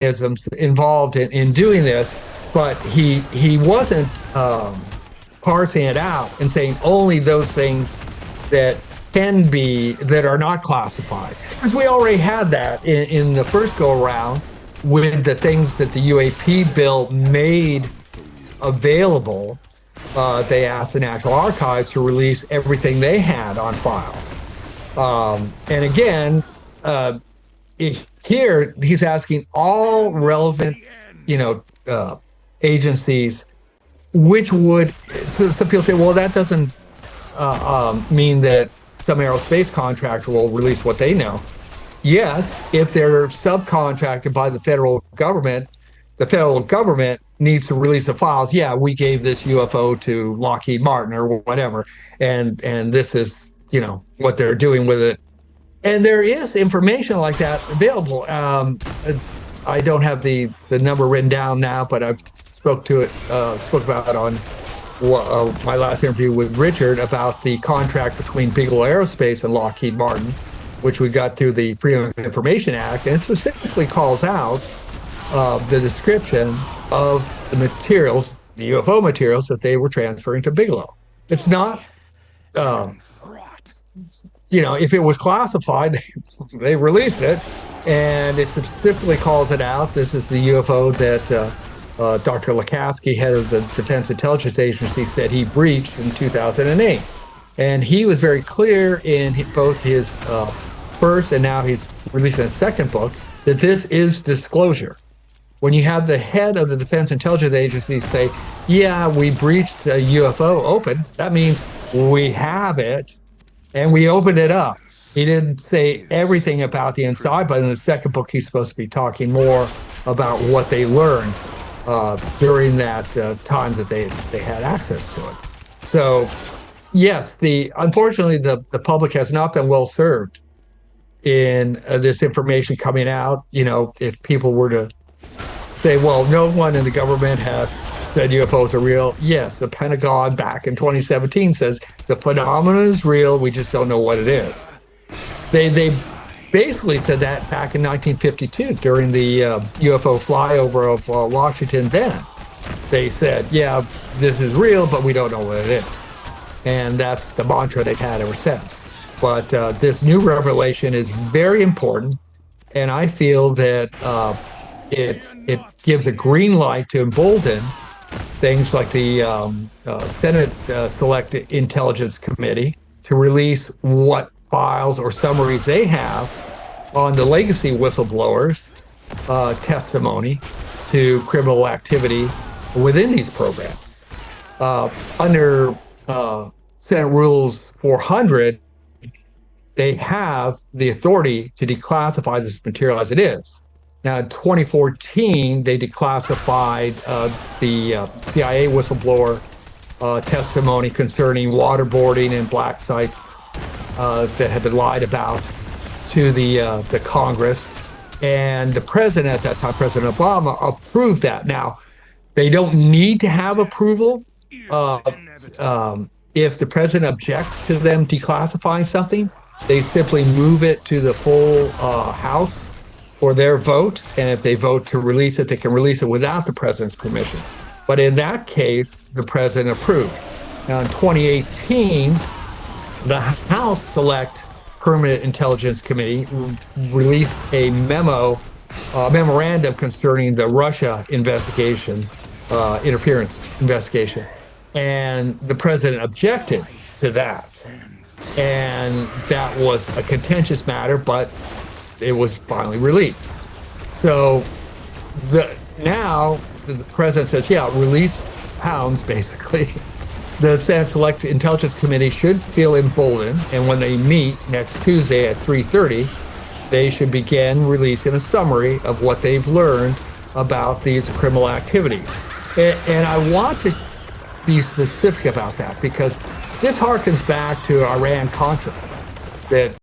mechanisms involved in doing this, but he wasn't parsing it out and saying only those things that that are not classified, because we already had that in the first go around with the things that the UAP bill made available. They asked the National Archives to release everything they had on file. And again, here he's asking all relevant, agencies, which would, so some people say, well, that doesn't mean that some aerospace contractor will release what they know. Yes, if they're subcontracted by the federal government needs to release the files. Yeah, we gave this UFO to Lockheed Martin or whatever, and this is what they're doing with it. And there is information like that available. I don't have the number written down now, but I've spoke about it on my last interview with Richard about the contract between Bigelow Aerospace and Lockheed Martin, which we got through the Freedom of Information Act, and it specifically calls out the description of the materials, the UFO materials that they were transferring to Bigelow. It's not, if it was classified, they released it, and it specifically calls it out. This is the UFO that Dr. Lukatsky, head of the Defense Intelligence Agency, said he breached in 2008. And he was very clear in both his first and now he's releasing a second book that this is disclosure. When you have the head of the Defense Intelligence Agency say, yeah, we breached a UFO open, that means we have it and we opened it up. He didn't say everything about the inside, but in the second book, he's supposed to be talking more about what they learned during that time that they had access to it. So, yes, unfortunately, the public has not been well served in this information coming out. If people were to say, well, no one in the government has said UFOs are real. Yes, the Pentagon back in 2017 says the phenomenon is real, we just don't know what it is. They basically said that back in 1952 during the UFO flyover of Washington then. They said, yeah, this is real, but we don't know what it is. And that's the mantra they've had ever since. But this new revelation is very important, and I feel that it gives a green light to embolden things like the Senate Select Intelligence Committee to release what files or summaries they have on the legacy whistleblowers' testimony to criminal activity within these programs. Under Senate Rules 400, they have the authority to declassify this material as it is. Now, in 2014, they declassified the CIA whistleblower testimony concerning waterboarding and black sites that had been lied about to the Congress. And the president at that time, President Obama, approved that. Now, they don't need to have approval if the president objects to them declassifying something. They simply move it to the full House for their vote, and if they vote to release it, they can release it without the president's permission. But in that case, the president approved. Now, in 2018, the House Select Permanent Intelligence Committee released a memorandum concerning the Russia investigation, interference investigation, and the president objected to that. And that was a contentious matter, but it was finally released. So now the president says, yeah, release hounds, basically. The Senate Select Intelligence Committee should feel emboldened, and when they meet next Tuesday at 3:30, they should begin releasing a summary of what they've learned about these criminal activities. And I want to be specific about that, because this harkens back to Iran-Contra, that